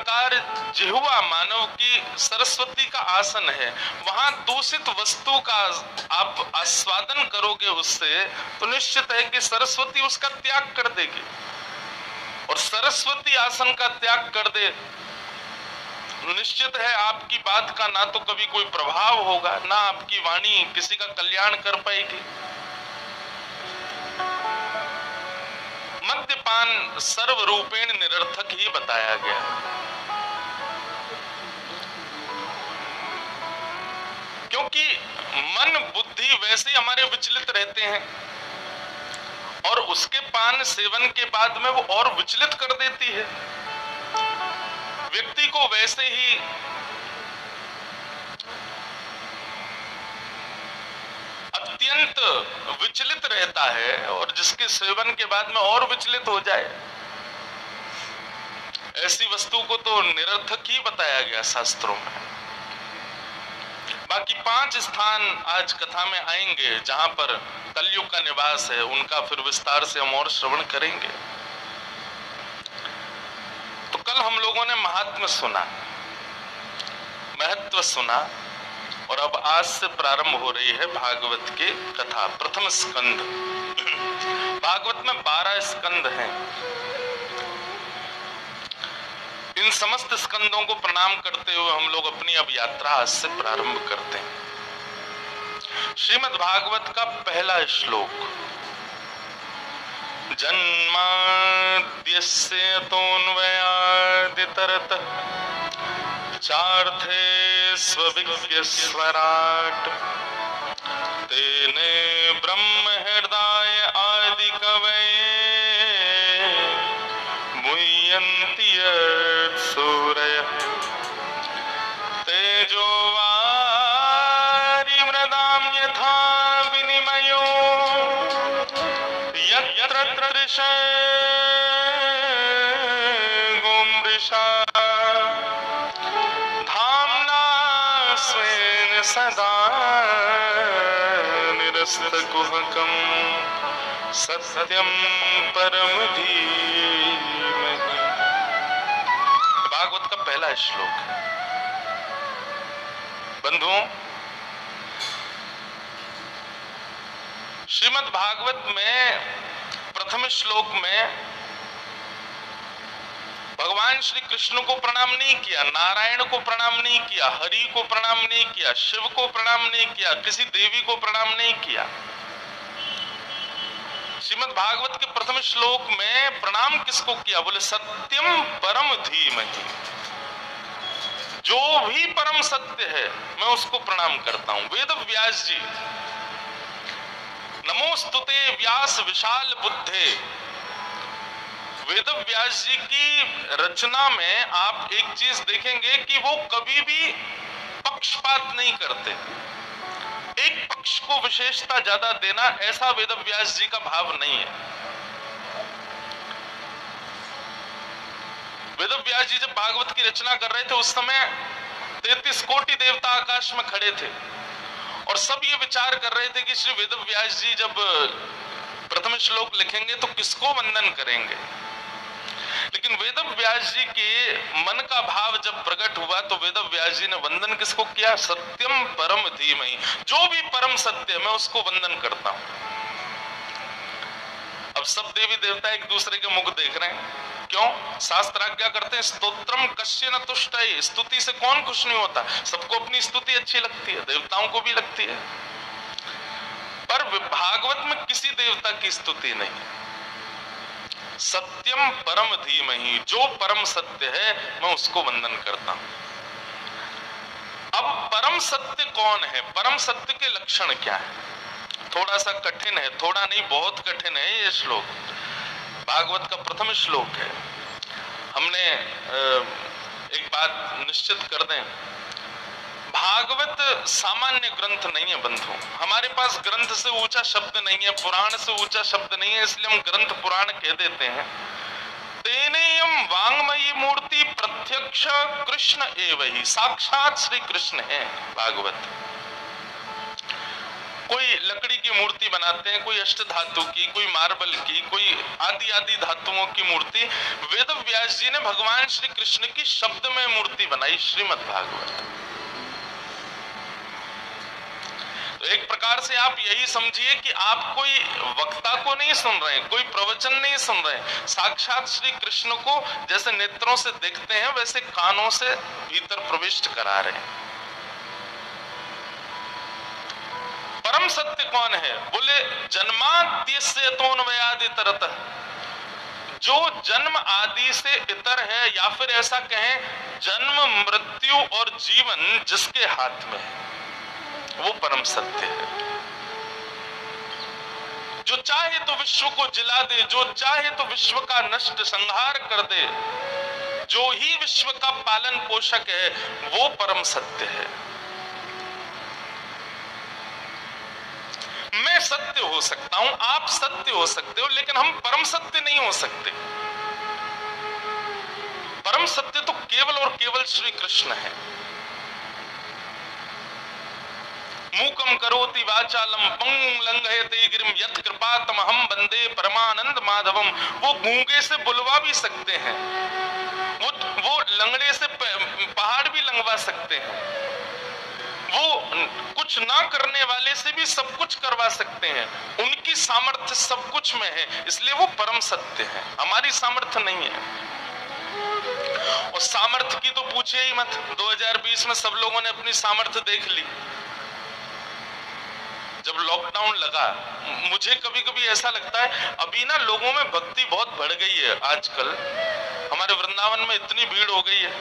प्रकार जिह्वा मानव की सरस्वती का आसन है, वहां दूषित वस्तु का आप आस्वादन करोगे उससे, तो निश्चित है कि सरस्वती उसका त्याग कर देगी। और सरस्वती आसन का त्याग कर दे, निश्चित है आपकी बात का ना तो कभी कोई प्रभाव होगा, ना आपकी वाणी किसी का कल्याण कर पाएगी। मद्यपान सर्वरूपेण निरर्थक ही बताया गया। क्योंकि मन बुद्धि वैसे हमारे विचलित रहते हैं, और उसके पान सेवन के बाद में वो और विचलित कर देती है। व्यक्ति को वैसे ही अत्यंत विचलित रहता है, और जिसके सेवन के बाद में और विचलित हो जाए, ऐसी वस्तु को तो निरर्थक ही बताया गया शास्त्रों में। बाकी 5 स्थान आज कथा में आएंगे जहां पर कलयुग का निवास है, उनका फिर विस्तार से हम और श्रवण करेंगे। तो कल हम लोगों ने महात्म्य सुना, महत्व सुना, और अब आज से प्रारंभ हो रही है भागवत की कथा। प्रथम स्कंद। भागवत में 12 स्कंद हैं। इन समस्त स्कंदों को प्रणाम करते हुए हम लोग अपनी अब यात्रा आज से प्रारंभ करते हैं। श्रीमद् भागवत का पहला श्लोक। जन्माद्यस्य तोऽन्वयादितरतः चार्थे स्वविज्ञस्वराट् तेने ब्रह्म हृदय आदि कवये मुह्यन्ति सूरयः तेजो वारिमृदां यथा विनिमयो यत्र तृषगो मृषा धाम्ना स्वेन सदा निरस्तकुहकं सत्यं परम धीमहि। भागवत का पहला श्लोक है। बंधुओं, श्रीमद् भागवत में प्रथम श्लोक में भगवान श्री कृष्ण को प्रणाम नहीं किया, नारायण को प्रणाम नहीं किया, हरि को प्रणाम नहीं किया, शिव को प्रणाम नहीं किया, किसी देवी को प्रणाम नहीं किया। श्रीमद् भागवत के प्रथम श्लोक में प्रणाम किसको किया? बोले सत्यम परम धीमहि। जो भी परम सत्य है मैं उसको प्रणाम करता हूं। वेद व्यास जी, नमोस्तुते व्यास विशाल बुद्धे। वेद व्यास जी की रचना में आप एक चीज देखेंगे कि वो कभी भी पक्षपात नहीं करते, एक पक्ष को विशेषता ज्यादा देना, ऐसा वेद व्यास जी का भाव नहीं है। वेद व्यास जी जब भागवत की रचना कर रहे थे उस समय 33 कोटि देवता आकाश में खड़े थे, और सब ये विचार कर रहे थे कि श्री वेद व्यास जी जब प्रथम श्लोक लिखेंगे तो किसको वंदन करेंगे। लेकिन वेद व्यास जी के मन का भाव जब प्रकट हुआ तो वेद व्यास जी ने वंदन किसको किया? सत्यम परम धीमहि। जो भी परम सत्य है मैं उसको वंदन करता हूं। अब सब देवी देवता एक दूसरे के मुख देख रहे हैं। क्यों? शास्त्र आज्ञा करते हैं स्तोत्रम कस्य न तुष्टये। स्तुति से कौन खुश नहीं होता? सबको अपनी स्तुति अच्छी लगती है, देवताओं को भी लगती है, पर भागवत में किसी देवता की स्तुति नहीं। सत्यम परम धीमहि, जो परम सत्य है मैं उसको वंदन करता हूं। अब परम सत्य कौन है? परम सत्य के लक्षण क्या है? थोड़ा सा कठिन है, थोड़ा नहीं बहुत कठिन है ये श्लोक। भागवत का प्रथम श्लोक है। हमने एक बात निश्चित कर दें, भागवत सामान्य ग्रंथ नहीं है बंधु। हमारे पास ग्रंथ से ऊंचा शब्द नहीं है, पुराण से ऊंचा शब्द नहीं है, इसलिए हम ग्रंथ पुराण कह देते हैं। तेनेयम वांग्मयी मूर्ति प्रत्यक्ष कृष्ण एव ही, साक्षात श्री कृष्ण है भागवत। कोई लकड़ी की मूर्ति बनाते हैं, कोई अष्ट धातु की, कोई मार्बल की, कोई आदि आदि धातुओं की मूर्ति। वेद व्यास व्यास जी ने भगवान श्री कृष्ण की शब्द में मूर्ति बनाई, श्रीमद् भागवत। तो एक प्रकार से आप यही समझिए कि आप कोई वक्ता को नहीं सुन रहे हैं, कोई प्रवचन नहीं सुन रहे हैं, साक्षात श्री कृष्ण को जैसे नेत्रों से देखते हैं वैसे कानों से भीतर प्रविष्ट करा रहे हैं। परम सत्य कौन है? बोले जन्माद्यस्य तोन्वयादितरतः, जो जन्म आदि से इतर है, या फिर ऐसा कहें जन्म मृत्यु और जीवन जिसके हाथ में है, वो परम सत्य है। जो चाहे तो विश्व को जिला दे, जो चाहे तो विश्व का नष्ट संहार कर दे, जो ही विश्व का पालन पोषक है, वो परम सत्य है। मैं सत्य हो सकता हूं, आप सत्य हो सकते हो, लेकिन हम परम सत्य नहीं हो सकते। परम सत्य तो केवल और केवल श्री कृष्ण है। मूकम करोति वाचालम पंगुं लंघयते गिरिम यत् कृपातमहं वंदे परमानंद माधवम। वो गूंगे से बुलवा भी सकते हैं, वो लंगड़े से पहाड़ भी लंघवा सकते हैं, वो कुछ ना करने वाले से भी सब कुछ करवा सकते हैं। उनकी सामर्थ्य सब कुछ में है, इसलिए वो परम सत्य है, हमारी सामर्थ्य नहीं है। और सामर्थ्य की तो पूछे ही मत। 2020 में सब लोगों ने अपनी सामर्थ्य देख ली। जब लॉकडाउन लगा, मुझे कभी कभी ऐसा लगता है अभी ना लोगों में भक्ति बहुत बढ़ गई है। आजकल हमारे वृंदावन में इतनी भीड़ हो गई है,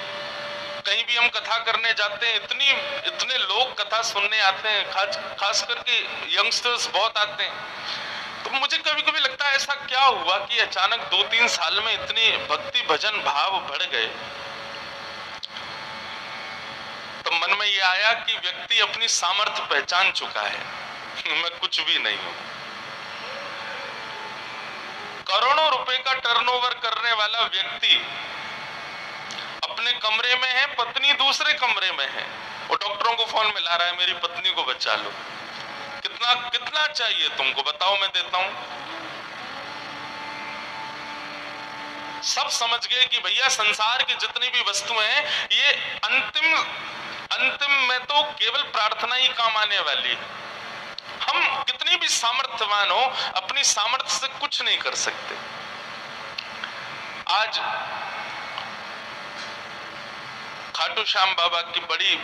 कहीं भी हम कथा करने जाते हैं इतने लोग कथा सुनने आते हैं, खास करके यंगस्टर्स बहुत आते हैं। तो मुझे कभी कभी लगता है ऐसा क्या हुआ कि अचानक 2-3 साल में इतनी भक्ति भजन भाव बढ़ गए। तो मन में ये आया कि व्यक्ति अपनी सामर्थ्य पहचान चुका है, मैं कुछ भी नहीं हूं। करोड़ों रुपए का टर्नओवर करने वाला व्यक्ति अपने कमरे में है, पत्नी दूसरे कमरे में है, वो डॉक्टरों को फोन मिला रहा है मेरी पत्नी को बचा लो। कितना चाहिए तुमको, बताओ मैं देता हूं। सब समझ गए कि भैया संसार की जितनी भी वस्तुएं हैं ये अंतिम में तो केवल प्रार्थना ही काम आने वाली है। हम कितनी भी सामर्थ्यवान हो, अपनी सामर्थ्य से कुछ नहीं कर सकते। आज खाटू श्याम बाबा की बड़ी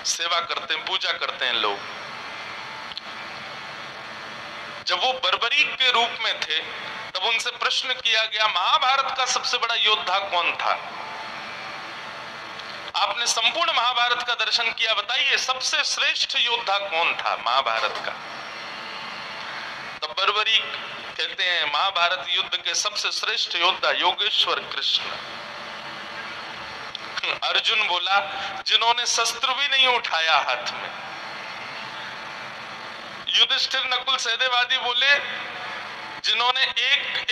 सेवा करते हैं, पूजा करते हैं लोग। जब वो बर्बरीक के रूप में थे तब उनसे प्रश्न किया गया महाभारत का सबसे बड़ा योद्धा कौन था। आपने संपूर्ण महाभारत का दर्शन किया, बताइए सबसे श्रेष्ठ योद्धा कौन था महाभारत का। तब बर्बरीक कहते हैं महाभारत युद्ध के सबसे श्रेष्ठ योद्धा योगेश्वर कृष्ण। अर्जुन बोला जिन्होंने शस्त्र भी नहीं उठाया हाथ में। युधिष्ठिर नकुल सहदेव आदि बोले जिन्होंने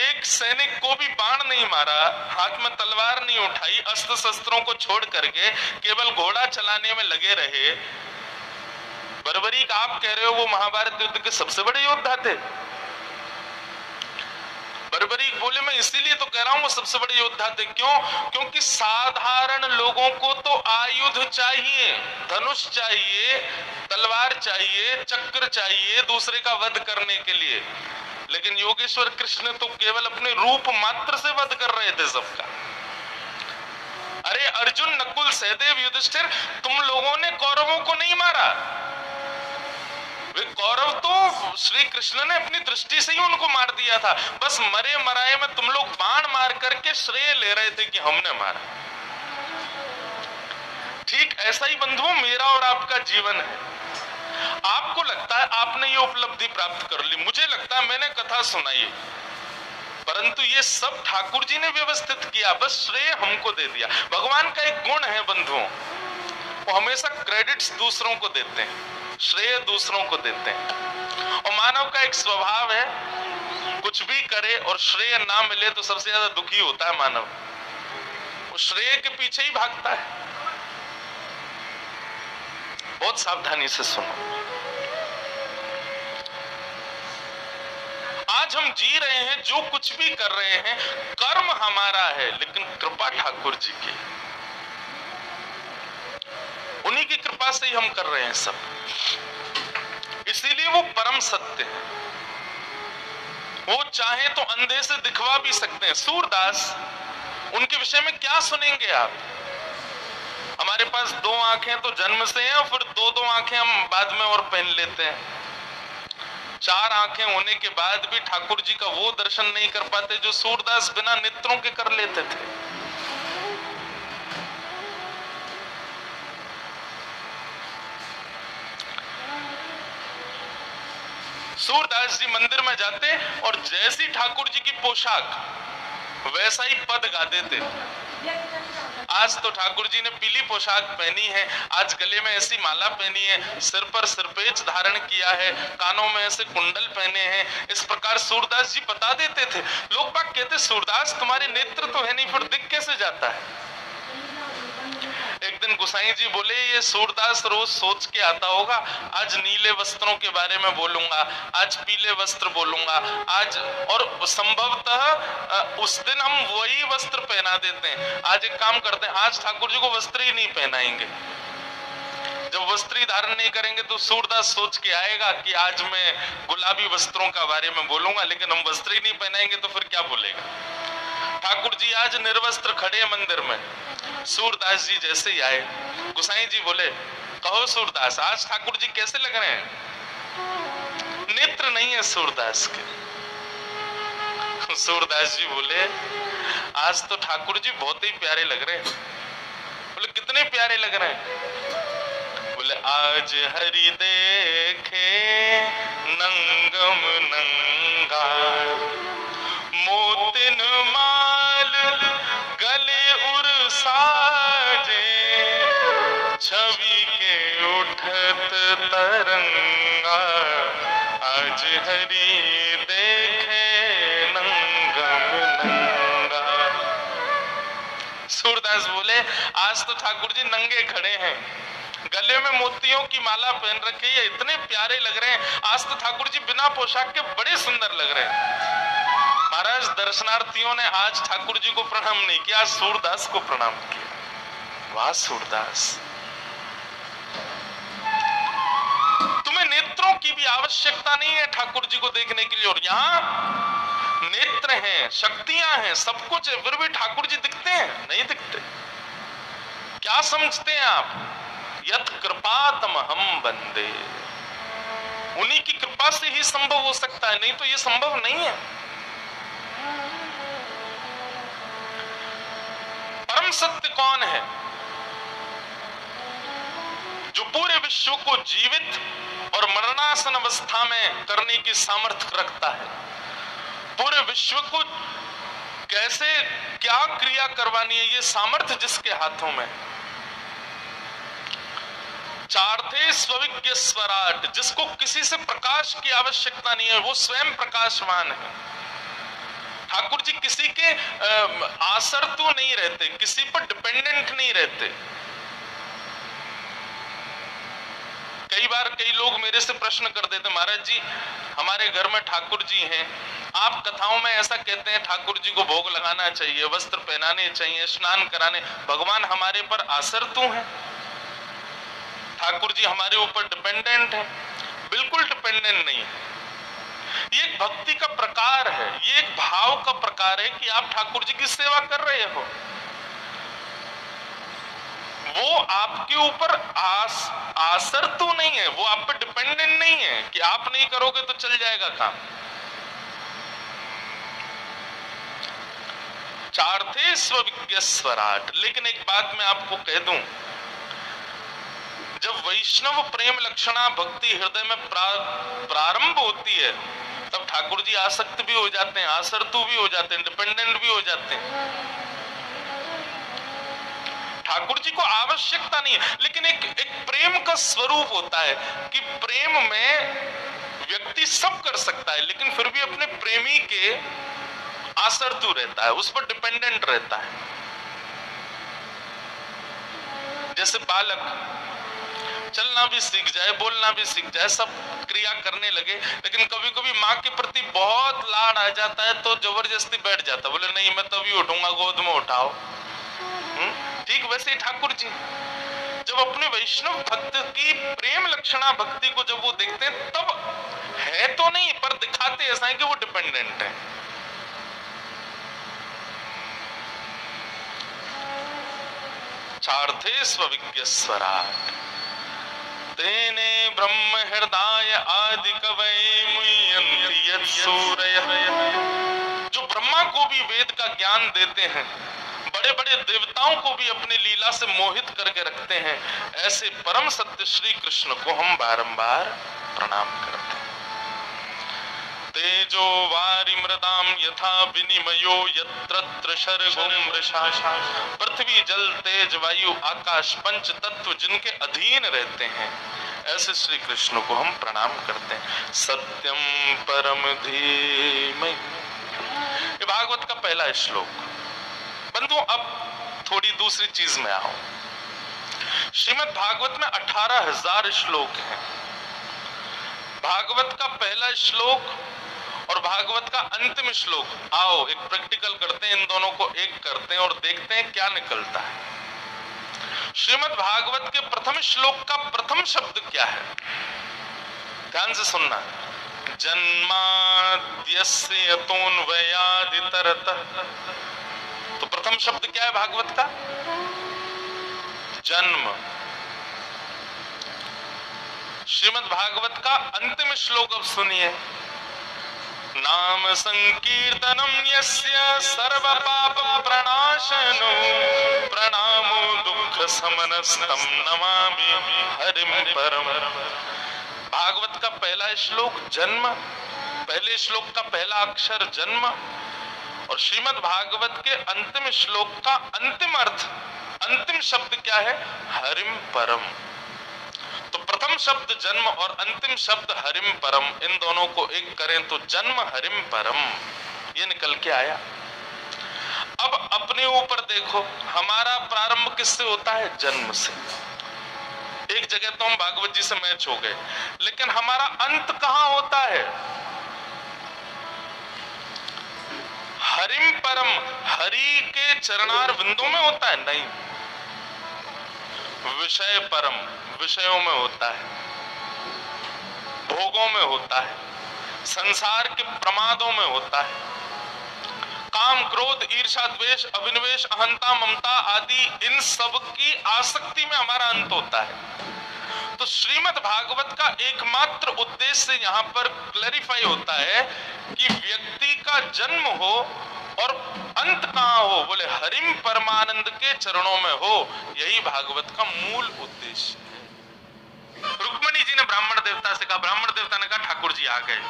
एक सैनिक को भी बाण नहीं मारा, हाथ में तलवार नहीं उठाई, अस्त्र शस्त्रों को छोड़ करके केवल घोड़ा चलाने में लगे रहे। बर्बरीक आप कह रहे हो वो महाभारत युद्ध के सबसे बड़े योद्धा थे। बर्बरीक बोले मैं इसीलिए तो कह रहा हूं वो सबसे बड़े योद्धा थे। क्यों? क्योंकि साधारण लोगों को तो आयुध चाहिए, धनुष चाहिए, तलवार चाहिए, चक्र चाहिए दूसरे का वध करने के लिए, लेकिन योगेश्वर कृष्ण तो केवल अपने रूप मात्र से वध कर रहे थे सबका। अरे अर्जुन नकुल सहदेव युधिष्ठिर तुम लोगों ने कौरवों को नहीं मारा, वे कौरव तो श्री कृष्ण ने अपनी दृष्टि से ही उनको मार दिया था। बस मरे मराए में तुम लोग बाण मार करके श्रेय ले रहे थे कि हमने मारा। ठीक ऐसा ही बंधुओं मेरा और आपका जीवन है। आपको लगता है आपने ये उपलब्धि प्राप्त कर ली, मुझे लगता है मैंने कथा सुनाई, परंतु ये सब ठाकुर जी ने व्यवस्थित किया, बस श्रेय हमको दे दिया। भगवान का एक गुण है बंधुओं, वो हमेशा क्रेडिट्स दूसरों को देते हैं, श्रेय दूसरों को देते हैं। और मानव का एक स्वभाव है कुछ भी करे और श्रेय ना मिले तो सबसे ज्यादा दुखी होता है मानव, वो श्रेय के पीछे ही भागता है। बहुत सावधानी से सुनो। आज आज हम जी रहे हैं, जो कुछ भी कर रहे हैं, कर्म हमारा है लेकिन कृपा ठाकुर जी की, उन्हीं की कृपा से ही हम कर रहे हैं सब, इसीलिए वो परम सत्य है। वो चाहे तो अंधे से दिखवा भी सकते हैं। सूरदास, उनके विषय में क्या सुनेंगे आप? हमारे पास 2 आंखें तो जन्म से हैं और फिर 2-2 आंखें हम बाद में और पहन लेते हैं। 4 आंखें होने के बाद भी ठाकुर जी का वो दर्शन नहीं कर पाते जो सूरदास बिना नेत्रों के कर लेते थे। सूरदास जी मंदिर में जाते और जैसी ठाकुर जी की पोशाक वैसा ही पद गा देते। आज तो ठाकुर जी ने पीली पोशाक पहनी है, आज गले में ऐसी माला पहनी है, सिर पर सिरपेच धारण किया है, कानों में ऐसे कुंडल पहने हैं, इस प्रकार सूरदास जी बता देते थे। लोग बाग कहते, सूरदास तुम्हारे नेत्र तो है नहीं, फिर दिख कैसे जाता है? एक दिन गोसाई जी बोले, ये सूरदास रोज सोच के आता होगा, आज नीले वस्त्रों के बारे में बोलूंगा, आज पीले वस्त्र बोलूंगा, आज, और संभवतः उस दिन हम वही वस्त्र पहना देते हैं। आज एक काम करते हैं, आज ठाकुर जी को वस्त्र ही नहीं पहनाएंगे। जब वस्त्र ही धारण नहीं करेंगे तो सूरदास सोच के आएगा कि आज मैं गुलाबी वस्त्रों का बारे में बोलूंगा, लेकिन हम वस्त्र ही नहीं पहनाएंगे तो फिर क्या बोलेगा? ठाकुर जी आज निर्वस्त्र खड़े मंदिर में। सूरदास जी जैसे ही आए, गोसाई जी बोले, कहो सूरदास, आज ठाकुर जी कैसे लग रहे हैं? नेत्र नहीं है सूरदास के। सूरदास जी बोले, आज तो ठाकुर जी बहुत ही प्यारे लग रहे हैं। बोले, कितने प्यारे लग रहे हैं? बोले, आज हरि देखे नंगम नंगा, मोतिन माल गले उर साजे, छवि के उठत तरंगा, आज हरि देखे नंगम नंगा। सूरदास बोले, आज तो ठाकुर जी नंगे खड़े हैं, गले में मोतियों की माला पहन रखी है, इतने प्यारे लग रहे हैं। आज तो ठाकुर जी बिना पोशाक के बड़े सुंदर लग रहे हैं। महाराज, दर्शनार्थियों ने आज ठाकुर जी को प्रणाम नहीं किया, सूरदास को प्रणाम किया। वाह सूरदास, तुम्हें नेत्रों की भी आवश्यकता नहीं है ठाकुर जी को देखने के लिए, और यहाँ नेत्र हैं, शक्तियां हैं, सब कुछ है, फिर भी ठाकुर जी दिखते हैं? नहीं दिखते। क्या समझते हैं आप? यत कृपातम हम बंदे, उन्हीं की कृपा से ही संभव हो सकता है, नहीं तो ये संभव नहीं है। परम सत्य कौन है? जो पूरे विश्व को जीवित और मरणासन अवस्था में करने की सामर्थ्य रखता है। पूरे विश्व को कैसे क्या क्रिया करवानी है, ये सामर्थ्य जिसके हाथों में। चार्थे स्विज्ञ स्वराट, जिसको किसी से प्रकाश की आवश्यकता नहीं है, वो स्वयं प्रकाशवान है। ठाकुर जी किसी के आसरतु नहीं रहते, किसी पर डिपेंडेंट नहीं रहते। कई बार कई लोग मेरे से प्रश्न कर देते, महाराज जी हमारे घर में ठाकुर जी हैं, आप कथाओं में ऐसा कहते हैं ठाकुर जी को भोग लगाना चाहिए, वस्त्र पहनाने चाहिए, स्नान कराने, भगवान हमारे पर आसरतु हैं, ठाकुर जी हमारे ऊपर डिपेंडेंट है? बिल्कुल डिपेंडेंट नहीं है। ये एक भक्ति का प्रकार है, ये एक भाव का प्रकार है कि आप ठाकुर जी की सेवा कर रहे हो। वो आपके ऊपर आसरतु नहीं है, वो आप पे डिपेंडेंट नहीं है कि आप नहीं करोगे तो चल जाएगा काम। चार्थे स्विज्ञ स्वराट। लेकिन एक बात मैं आपको कह दूं, जब वैष्णव प्रेम लक्षणा भक्ति हृदय में प्रारंभ होती है, तब ठाकुर जी आसक्त भी हो जाते हैं, आसरतु भी हो जाते हैं, डिपेंडेंट भी हो जाते हैं। ठाकुर जी को आवश्यकता नहीं है, लेकिन एक प्रेम का स्वरूप होता है कि प्रेम में व्यक्ति सब कर सकता है, लेकिन फिर भी अपने प्रेमी के आसरतु रहता है, उस पर डिपेंडेंट रहता है। जैसे बालक चलना भी सीख जाए, बोलना भी सीख जाए, सब क्रिया करने लगे, लेकिन कभी कभी माँ के प्रति बहुत लाड आ जाता है तो जबरदस्ती बैठ जाता, बोले नहीं मैं तभी उठूंगा, गोद में उठाओ। ठीक वैसे ही ठाकुर जी जब अपने वैष्णव भक्त की प्रेम लक्षणा भक्ति को जब वो देखते हैं, तब है तो नहीं पर दिखाते ऐसा है कि वो डिपेंडेंट है। चार्थे स्वविज्ञस्वराट तेने ब्रह्म हृदय आदि कवये मुह्यन्ति यत्सूरयः। जो ब्रह्मा को भी वेद का ज्ञान देते हैं, बड़े बड़े देवताओं को भी अपनी लीला से मोहित करके रखते हैं, ऐसे परम सत्य श्री कृष्ण को हम बारंबार प्रणाम करते हैं। तेजो वारि मृदाम यथा विनिमयो यत्र शर्गो मृषा। पृथ्वी जल तेज वायु आकाश पंच तत्व जिनके अधीन रहते हैं, ऐसे श्री कृष्ण को हम प्रणाम करते हैं। सत्यम परम धीमहि, ये भागवत का पहला श्लोक। बंधु अब थोड़ी दूसरी चीज में आओ। श्रीमद् भागवत में 18,000 श्लोक हैं। भागवत का पहला श्लोक और भागवत का अंतिम श्लोक, आओ एक प्रैक्टिकल करते हैं, इन दोनों को एक करते हैं और देखते हैं क्या निकलता है। श्रीमद् भागवत के प्रथम श्लोक का प्रथम शब्द क्या है? ध्यान से सुनना। जन्माद्यस्य यतोऽन्वयादितरतः। तो प्रथम शब्द क्या है भागवत का? जन्म। श्रीमद् भागवत का अंतिम श्लोक अब सुनिए। नाम संकीर्तनम यस्य सर्व पाप प्रणाशनो प्रणामो दुख समनस्तम नमामि हरिम परम। भागवत का पहला श्लोक जन्म, पहले श्लोक का पहला अक्षर जन्म, और श्रीमद् भागवत के अंतिम श्लोक का अंतिम अर्थ, अंतिम शब्द क्या है? हरिम परम। तो प्रथम शब्द जन्म और अंतिम शब्द हरिम परम, इन दोनों को एक करें तो जन्म हरिम परम, ये निकल के आया। अब अपने ऊपर देखो, हमारा प्रारंभ किससे होता है? जन्म से। एक जगह तो हम भागवत जी से मैच हो गए, लेकिन हमारा अंत कहां होता है? हरिम परम, हरि के चरणार बिंदु में होता है? नहीं, विषय परम, विषयों में होता है, भोगों में होता है, संसार के प्रमादों में होता है, काम क्रोध ईर्ष्या द्वेष अभिनिवेश अहंता ममता आदि इन सब की आसक्ति में हमारा अंत होता है। तो श्रीमद् भागवत का एकमात्र उद्देश्य यहाँ पर क्लैरिफाई होता है कि व्यक्ति का जन्म हो और अंत कहां हो? बोले हरिम परमानंद के चरणों में हो। यही भागवत का मूल उद्देश्य है। रुक्मणी जी ने ब्राह्मण देवता से कहा, ब्राह्मण देवता ने कहा ठाकुर जी आ गए।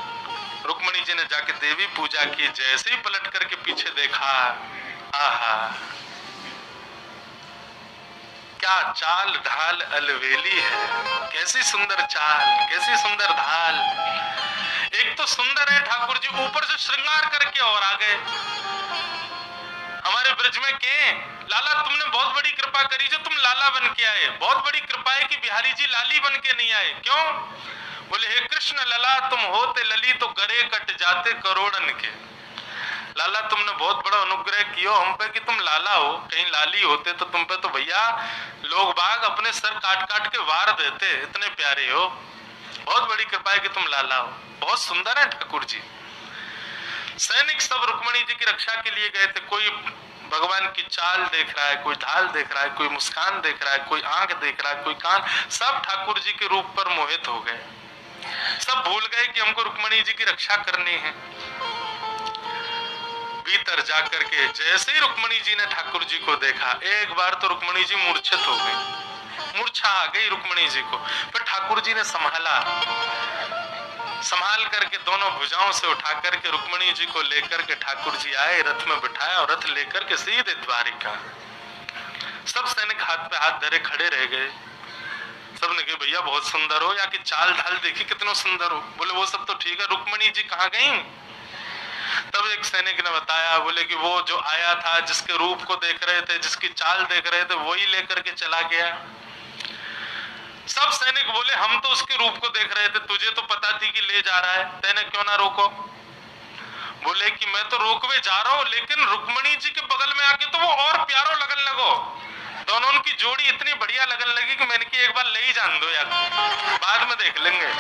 रुक्मणी जी ने जाके देवी पूजा की, जैसे ही पलट करके पीछे देखा, आहा क्या चाल ढाल अलवेली है, कैसी सुंदर चाल, कैसी सुंदर ढाल। एक तो सुंदर है ठाकुर जी, ऊपर से श्रृंगार करके और आ गए। हमारे ब्रज में के लाला तुमने बहुत बड़ी कृपा करी जो तुम लाला बन के आए। बहुत बड़ी कृपा है कि बिहारी जी लाली बन के नहीं आए। क्यों? बोले हे कृष्ण लला तुम होते लली तो गरे कट जाते करोड़न के। लाला तुमने बहुत बड़ा अनुग्रह किया हम पे कि तुम लाला हो, कहीं लाली होते तो तुम पे तो भैया लोग बाग अपने सर काट काट के वार देते, इतने प्यारे हो। बहुत बड़ी कृपा है कि तुम लाला हो, बहुत सुंदर है ठाकुर जी। सैनिक सब रुक्मणी जी की रक्षा के लिए गए थे। कोई भगवान की चाल देख रहा है, कोई ढाल देख रहा है, कोई मुस्कान देख रहा है, कोई आंख देख रहा है, कोई कान, सब ठाकुर जी के रूप पर मोहित हो गए। सब भूल गए कि हमको रुक्मणी जी की रक्षा करनी है। भीतर जाकर के जैसे ही रुक्मणी जी ने ठाकुर जी को देखा, एक बार तो रुक्मणी जी मूर्छित हो गई, मूर्छा आ गई रुक्मणी जी को। फिर ठाकुर जी ने संभाला, संभाल करके दोनों भुजाओं से उठा करके रुक्मणी जी को लेकर के ठाकुर जी आए, रथ में बिठाया और रथ लेकर के सीधे द्वारिका। सब सैनिक हाथ पे हाथ धरे खड़े रह गए। सबने कहा भैया बहुत सुंदर हो, या कि चाल ढाल देखी कितना सुंदर हो। बोले वो सब तो ठीक है, रुक्मणी जी कहाँ गई? तब एक सैनिक ने बताया, बोले कि वो जो आया था, जिसके रूप को देख रहे थे, जिसकी चाल देख रहे थे, वही लेकर के चला गया। सब सैनिक बोले हम तो उसके रूप को देख रहे थे, तुझे तो पता थी कि ले जा रहा है, तेने क्यों ना रोको? बोले कि मैं तो रोकवे जा रहा हूं, लेकिन रुक्मणी जी के बगल में आके तो वो और प्यारो लगन लगो। दोनों उनकी जोड़ी इतनी बढ़िया लगन लगी कि मैंने कि एक बार ले ही जान दो यार, बाद में देख लेंगे।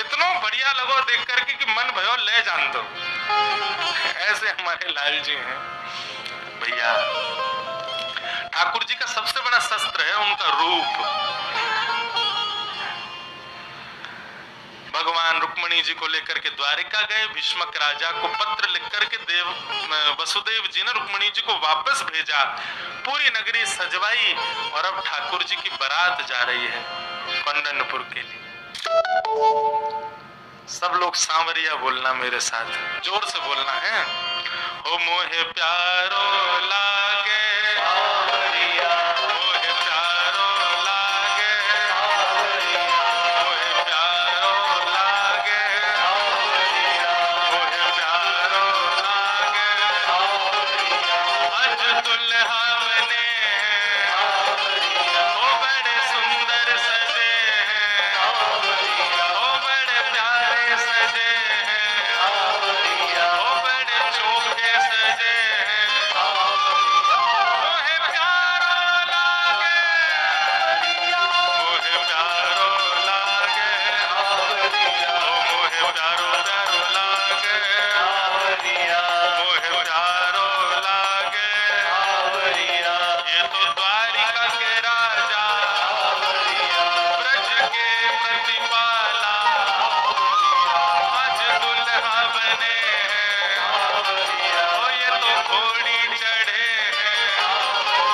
इतना बढ़िया लगो देख करके कि मन भयो ले जान दो। ऐसे हमारे लाल जी हैं भैया। ठाकुर जी का सबसे बड़ा शस्त्र है उनका रूप। भगवान रुक्मणी जी को लेकर के द्वारिका गए, भीष्मक राजा को पत्र लिख करके वसुदेव जी ने रुक्मणी जी को वापस भेजा, पूरी नगरी सजवाई और अब ठाकुर जी की बारात जा रही है कौंडन्यपुर के लिए। सब लोग सांवरिया बोलना मेरे साथ, जोर से बोलना है। ओ मोहे प्यारो लागे सांवरिया, मोहे प्यारो लागे सांवरिया, मोहे प्यारो लागे सांवरिया, मोहे प्यारो लागे सांवरिया। आज दुल्हा बने सांवरिया, ओ बड़े सुंदर सजे हैं सांवरिया, ओ बड़े प्यारे सजे हैं सांवरिया, ओ बड़े चोखे सजे हैं सांवरिया। मोहे प्यारो लागे सांवरिया, मोहे प्यारो लागे सांवरिया, ओ मोहे प्यारो प्यारो लागे सांवरिया, मोहे प्यारो लागे सांवरिया। ये तो द्वारिका के राजा सांवरिया, ब्रज के प्रतिपाला सांवरिया, आज दुल्हा बने हैं सांवरिया, ओ ये तो घोड़ी चढ़े हैं सांवरिया।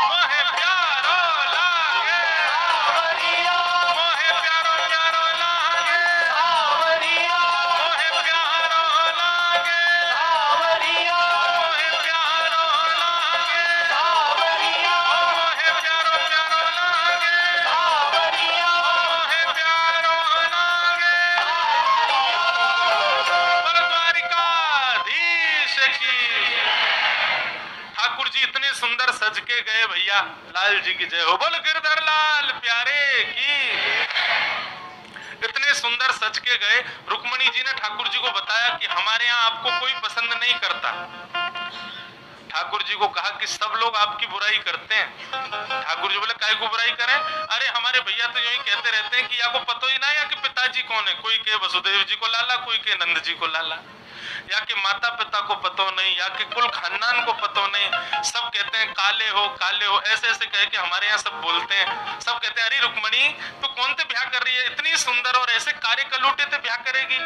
मोहे प्यारो लागे सांवरिया, मोहे प्यारो प्यारो लागे सांवरिया, मोहे प्यारो लागे सांवरिया, मोहे प्यारो लागे सांवरिया, मोहे प्यारो प्यारो लागे सांवरिया, मोहे प्यारो लागे सांवरिया। द्वारिकाधीश की। ठाकुर जी इतने सुंदर सज के गए भैया, लाल जी की जय हो, बोल गिरधर लाल प्यारे की। इतने सुंदर सज के गए, रुक्मणी जी ने ठाकुर जी को बताया कि हमारे यहाँ आपको कोई पसंद नहीं करता। ठाकुर जी को कहा कि सब लोग आपकी बुराई करते हैं। ठाकुर जी बोले काहे को बुराई करें? अरे हमारे भैया तो यही कहते रहते हैं कि या को पतो ही ना या कि पिताजी कौन है, कोई के वसुदेव जी को लाला, कोई के नंद जी को लाला, या कि माता पिता को पतो नहीं, या कि कुल खानदान को पतो नहीं। सब कहते हैं काले हो काले हो, ऐसे ऐसे कह के हमारे यहाँ सब बोलते हैं। सब कहते हैं अरे रुक्मणी तो कौन ते ब्याह कर रही है, इतनी सुंदर और ऐसे कार्य कलूटे ते ब्याह करेगी।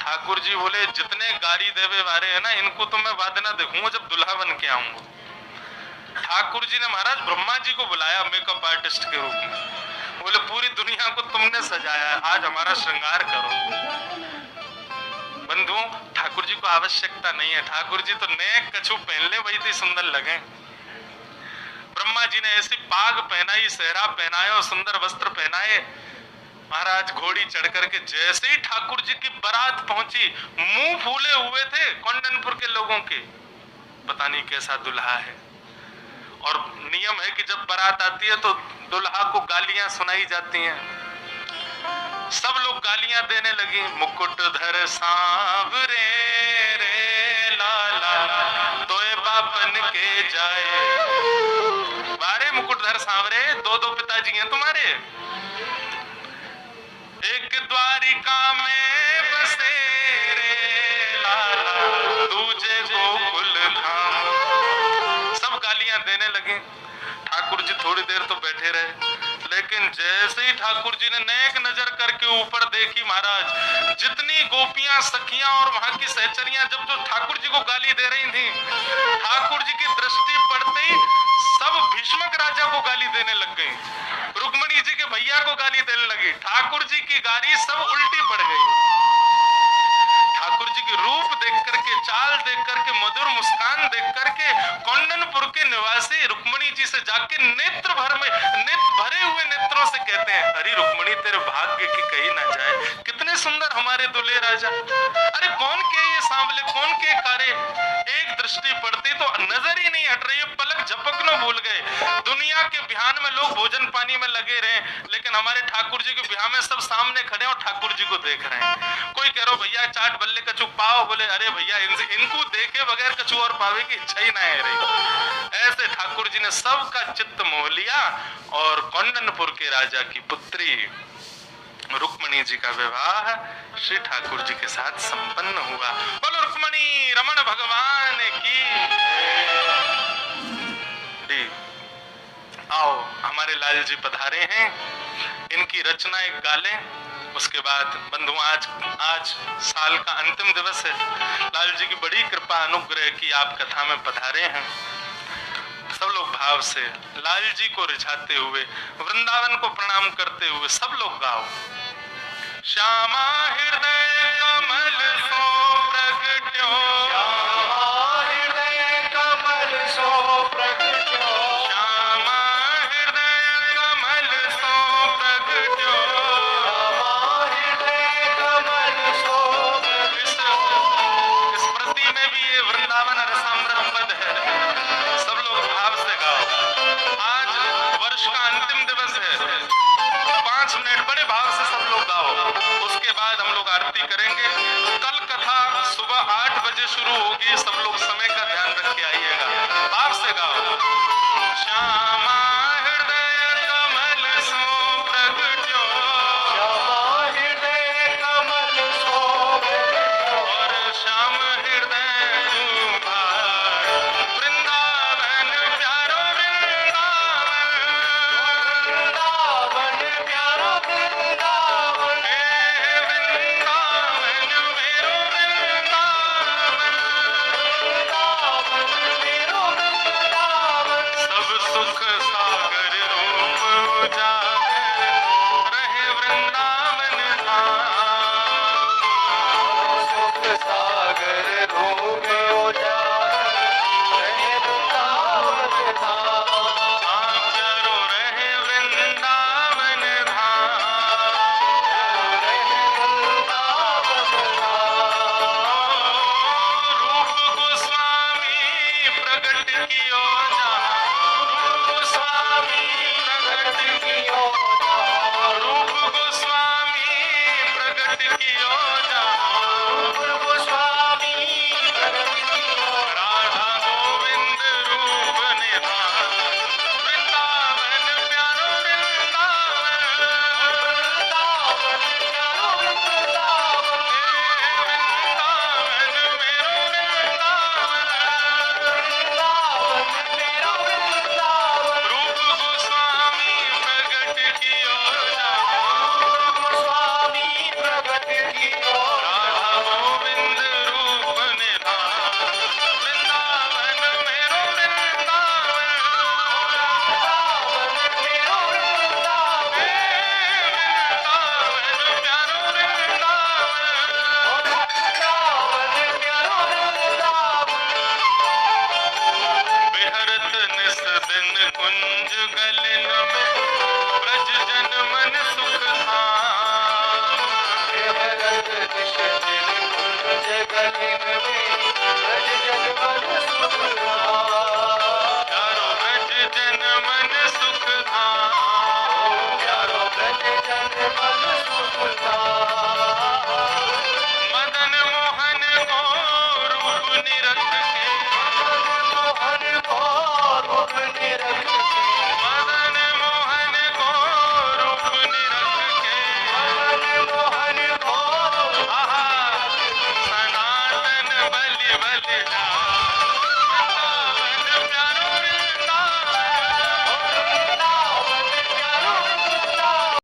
ठाकुर जी बोले जितने गारी देवे वारे है ना, इनको तो मैं वादना देखूंगा जब दुल्हा बन के आऊंगा। ठाकुर जी ने महाराज ब्रह्मा जी को बुलाया मेकअप आर्टिस्ट के रूप में। बोले पूरी दुनिया को तुमने सजाया है, आज हमारा श्रृंगार करो। बंधुओं ठाकुर जी को आवश्यकता नहीं है, ठाकुर जी तो नए कछू पहन ले वही तो सुंदर लगे। ब्रह्मा जी ने ऐसी पाग पहनाई, सेहरा पहनाया और सुंदर वस्त्र पहनाए। महाराज घोड़ी चढ़ करके जैसे ही ठाकुर जी की बारात पहुंची, मुंह फूले हुए थे कौंडन्यपुर के लोगों के, पता नहीं कैसा दुल्हा है। और नियम है कि जब बारात आती है तो दुल्हा को गालियां सुनाई जाती हैं। सब लोग गालियां देने लगी, मुकुटधर सांवरे रे लाला तोए बापन के जाए। बारे मुकुटधर सांवरे, दो दो पिताजी हैं तुम्हारे। एक द्वारिका में बसे रे लाला, दूजे गोकुल धाम। सब गालियां देने लगे। ठाकुर जी थोड़ी देर तो बैठे रहे, लेकिन जैसे ही ठाकुर जी ने नेक नजर करके ऊपर देखी, महाराज जितनी गोपियां सखियां और वहां की सहचरियां जब जो ठाकुर जी को गाली दे रही थी, ठाकुर जी की दृष्टि पड़ते ही सब भीष्मक राजा को गाली देने लग गई, रुक्मणी जी के भैया को गाली देने लगी। ठाकुर जी की गाली सब उल्टी पड़ गई। ठाकुर जी के रूप देख करके, चाल देख करके, मधुर मुस्कान देख करके कौंडन्यपुर के निवासी रुक्मणी जी से जाके नेत्र भरे हुए नेत्रों से कहते हैं, अरे रुक्मणी तेरे भाग्य की कही ना जाए, कितने सुंदर हमारे दुल्हे राजा। अरे कौन के ये सांवले, कौन के कारे। एक दृष्टि पड़ती तो नजर ही नहीं हट रही है, पलक तक झपकना भूल गए। दुनिया के बिहान में लोग भोजन पानी में लगे रहे, लेकिन हमारे ठाकुर जी के बिहान में सब सामने खड़े और ठाकुर जी को देख रहे हैं। कोई कह रहा भैया चाट बल्ले कछु पाओ, बोले अरे भैया इनको देखे बगैर कछु और पावे की इच्छा ही ना है रही। ऐसे ठाकुर जी ने सबका चित्त मोह लिया और कौंडनपुर के राजा की पुत्री रुक्मणी जी का विवाह श्री ठाकुर जी के साथ संपन्न हुआ। बोलो रुक्मणी रमण भगवान की। आओ हमारे लाल जी पधारे हैं, इनकी रचना एक गालें, उसके बाद बंधु आज साल का अंतिम दिवस है। लाल जी की बड़ी कृपा अनुग्रह की आप कथा में पधारे हैं। सब लोग भाव से लाल जी को रिझाते हुए, वृंदावन को प्रणाम करते हुए सब लोग गाओ। श्यामा हृदय कमल सो प्रगट्यो, श्यामा हृदय कमल सो प्रगट्यो, श्यामा हृदय कमल सो प्रगट्यो, श्यामा हृदय कमल सो प्रगट्यो। इस प्रति में भी ये वृंदावन रसामृत पद है। सब लोग भाव से गाओ। आज वर्ष का अंतिम दिवस है। 5 मिनट बड़े भाव से सब लोग गाओ। उसके बाद हम लोग आरती करेंगे। कल कथा सुबह 8 बजे शुरू होगी। सब लोग समय का ध्यान रख के आइएगा। भाव से गाओ। श्यामा हृदय कमल सो प्रगट्यो, श्यामा हृदय कमल सो प्रगट्यो, और श्याम हृदय तुम्हार वृंदावन प्यारो वृंदावन, वृंदावन प्यारो वृंदावन, हे वृंदावन मेरो वृंदावन, वृंदावन मेरो वृंदावन। सब सुख सागर रूप उजागर रहे वृंदावन धाम, सुख सागर रूप उजागर रहे वृंदावन धाम, प्यारो रहे वृंदावन धाम, रहे वृंदावन धाम। रूप गोस्वामी प्रगट कियो जहाँ, रूप गोस्वामी प्रगट कियो जहाँ, रूप गोस्वामी प्रगट कियो जहाँ, रूप गोस्वामी प्रगट कियो, राधा गोविंद रूप निधान, वृंदावन प्यारो वृंदावन, वृंदावन प्यारो वृंदावन, हे वृंदावन मेरो वृंदावन, वृंदावन मेरो वृंदावन। रूप गोस्वामी प्रगट कियो जहाँ, रूप गोस्वामी प्रगट कियो, राधा गोविंद रूप निधान, वृंदावन मेरो वृंदावन, वृंदावन मेरो वृंदावन, हे वृंदावन प्यारो वृंदावन, वृंदावन प्यारो वृंदावन। बिहरत निस दिन कुंज गलिन में, ब्रज जन मन सुख धाम, बिहरत निस दिन कुंज गलिन में, ब्रज जन मन सुख